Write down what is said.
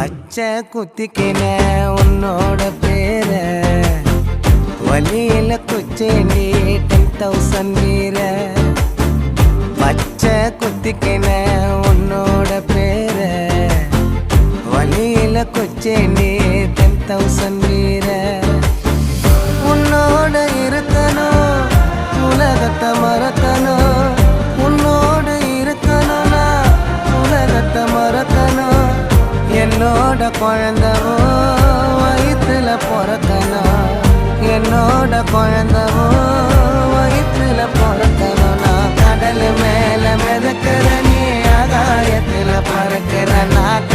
பச்சை குத்திக்கின உன்னோட பேர வலியில குச்சேண்டி 10,000 வீர பச்சை குத்திக்கின உன்னோட பேர வலியில குச்சேண்டி 10,000 வீர உன்னோட இருக்கணும் உலகத்தை மறக்கணும் உன்னோடு இருக்கணும்னா உலகத்தை மறக்கணும் என்னோட குழந்தவோ வயிற்றுல பிறக்கணும் என்னோட குழந்தவோ வயிற்றுல பிறக்கணும் நான் கடல் மேல மிதக்கிற நீ ஆகாயத்துல பறக்கிற நான்